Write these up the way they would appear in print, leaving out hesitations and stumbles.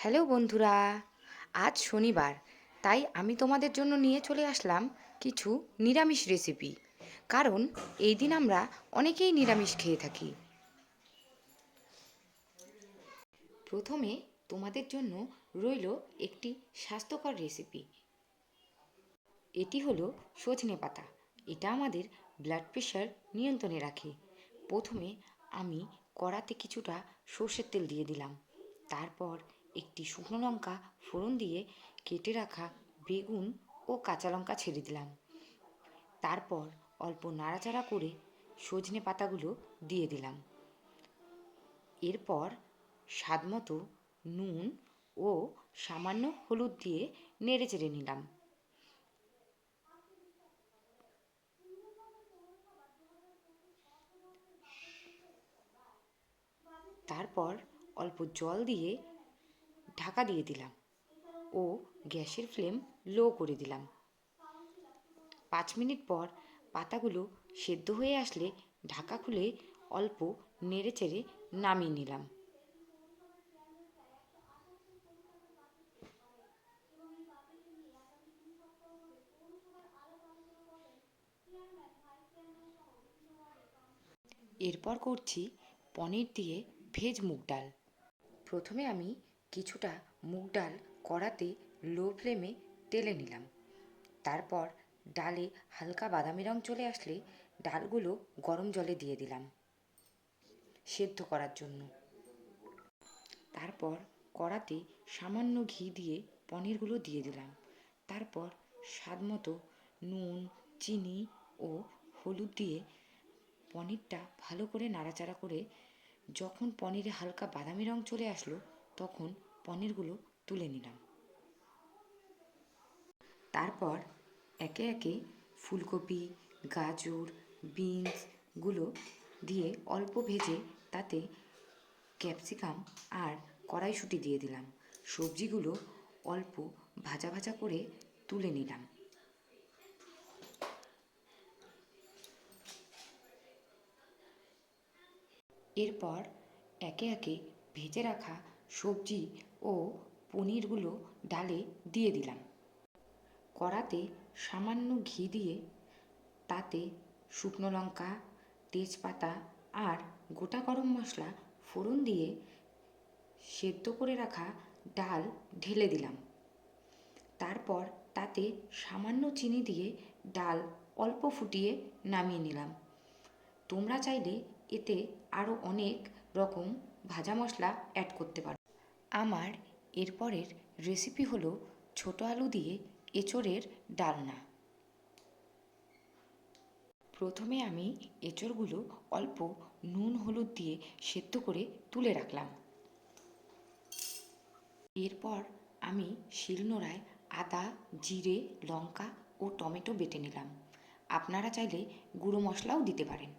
Hello বন্ধুরা, আজ শনিবার, তাই আমি তোমাদের জন্য নিয়ে চলে আসলাম কিছু নিরামিষ রেসিপি। কারণ এই দিন আমরা অনেকেই নিরামিষ খেয়ে থাকি। প্রথমে তোমাদের জন্য রইল একটি স্বাস্থ্যকর রেসিপি। এটি হলো সজনে পাতা। এটা আমাদের ব্লাড প্রেশার নিয়ন্ত্রণে রাখে। প্রথমে আমি কড়াতে কিছুটা সর্ষের তেল দিয়ে দিলাম। তারপর একটি শুকনো লঙ্কা ফোড়ন দিয়ে কেটে রাখা বেগুন ও কাঁচা লঙ্কা ছেড়ে দিলাম। তারপর অল্প নাড়াচাড়া করে সজনে পাতাগুলো দিয়ে দিলাম। এরপর স্বাদমতো নুন ও সামান্য হলুদ দিয়ে নেড়েচেড়ে নিলাম। তারপর অল্প জল দিয়ে ঢাকা দিয়ে দিলাম ও গ্যাসের ফ্লেম লো করে দিলাম। 5 মিনিট পর পাতাগুলো সেদ্ধ হয়ে আসলে ঢাকা খুলে অল্প নেড়েচেড়ে নামিয়ে নিলাম। এরপর করছি পনির দিয়ে ভেজ মুগ ডাল। প্রথমে আমি কিছুটা মুগ ডাল কড়াতে লো ফ্লেমে টেলে নিলাম। তারপর ডালে হালকা বাদামি রং চলে আসলে ডালগুলো গরম জলে দিয়ে দিলাম সেদ্ধ করার জন্য। তারপর কড়াতে সামান্য ঘি দিয়ে পনিরগুলো দিয়ে দিলাম। তারপর স্বাদমতো নুন, চিনি ও হলুদ দিয়ে পনিরটা ভালো করে নাড়াচাড়া করে যখন পনিরে হালকা বাদামি রং চলে আসলো তখন পনিরগুলো তুলে নিলাম। তারপর একে একে ফুলকপি, গাজর, বিনসগুলো দিয়ে অল্প ভেজে তাতে ক্যাপসিকাম আর কড়াইশুঁটি দিয়ে দিলাম। সবজিগুলো অল্প ভাজা ভাজা করে তুলে নিলাম। এরপর একে একে ভেজে রাখা সবজি ও পনিরগুলো ডালে দিয়ে দিলাম। কড়াতে সামান্য ঘি দিয়ে তাতে শুকনো লঙ্কা, তেজপাতা আর গোটা গরম মশলা ফোড়ন দিয়ে সেদ্ধ করে রাখা ডাল ঢেলে দিলাম। তারপর তাতে সামান্য চিনি দিয়ে ডাল অল্প ফুটিয়ে নামিয়ে নিলাম। তোমরা চাইলে এতে আরও অনেক রকম ভাজা মশলা অ্যাড করতে পারো। আমার এরপরের রেসিপি হলো ছোটো আলু দিয়ে এঁচোড়ের ডালনা। প্রথমে আমি এঁচোড়গুলো অল্প নুন হলুদ দিয়ে সেদ্ধ করে তুলে রাখলাম। এরপর আমি শিলনোড়ায় আদা, জিরে, লঙ্কা ও টমেটো বেটে নিলাম। আপনারা চাইলে গুঁড়ো মশলাও দিতে পারেন।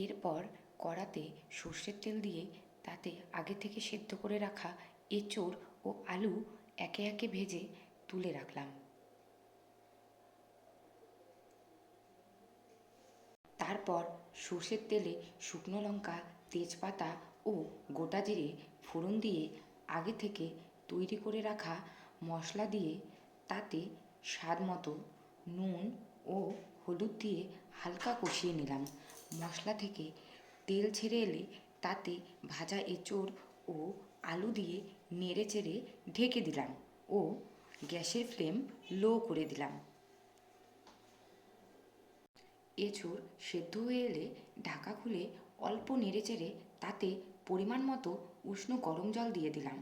এরপর কড়াতে সর্ষের তেল দিয়ে তাতে আগে থেকে সেদ্ধ করে রাখা এঁচোড় ও আলু একে একে ভেজে তুলে রাখলাম। তারপর সর্ষের তেলে শুকনো লঙ্কা, তেজপাতা ও গোটা জিরে ফোড়ন দিয়ে আগে থেকে তৈরি করে রাখা মশলা দিয়ে তাতে স্বাদ মতো নুন ও হলুদ দিয়ে হালকা কষিয়ে নিলাম। মশলা থেকে তেল ছেড়ে এলে তাতে ভাজা এঁচোড় ও আলু দিয়ে নেড়ে চেড়ে ঢেকে দিলাম ও গ্যাসের ফ্লেম লো করে দিলাম। এঁচোড় সেদ্ধ হয়ে এলে ঢাকা খুলে অল্প নেড়েচেড়ে তাতে পরিমাণ মতো উষ্ণ গরম জল দিয়ে দিলাম।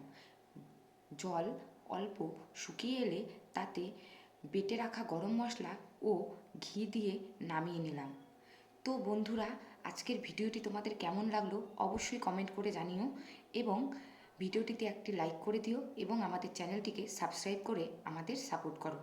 জল অল্প শুকিয়ে এলে তাতে বেটে রাখা গরম মশলা ও ঘি দিয়ে নামিয়ে নিলাম। তো বন্ধুরা, আজকের ভিডিওটি তোমাদের কেমন লাগলো অবশ্যই কমেন্ট করে জানিও এবং ভিডিওটিতে একটি লাইক করে দিও এবং আমাদের চ্যানেলটিকে সাবস্ক্রাইব করে আমাদের সাপোর্ট করো।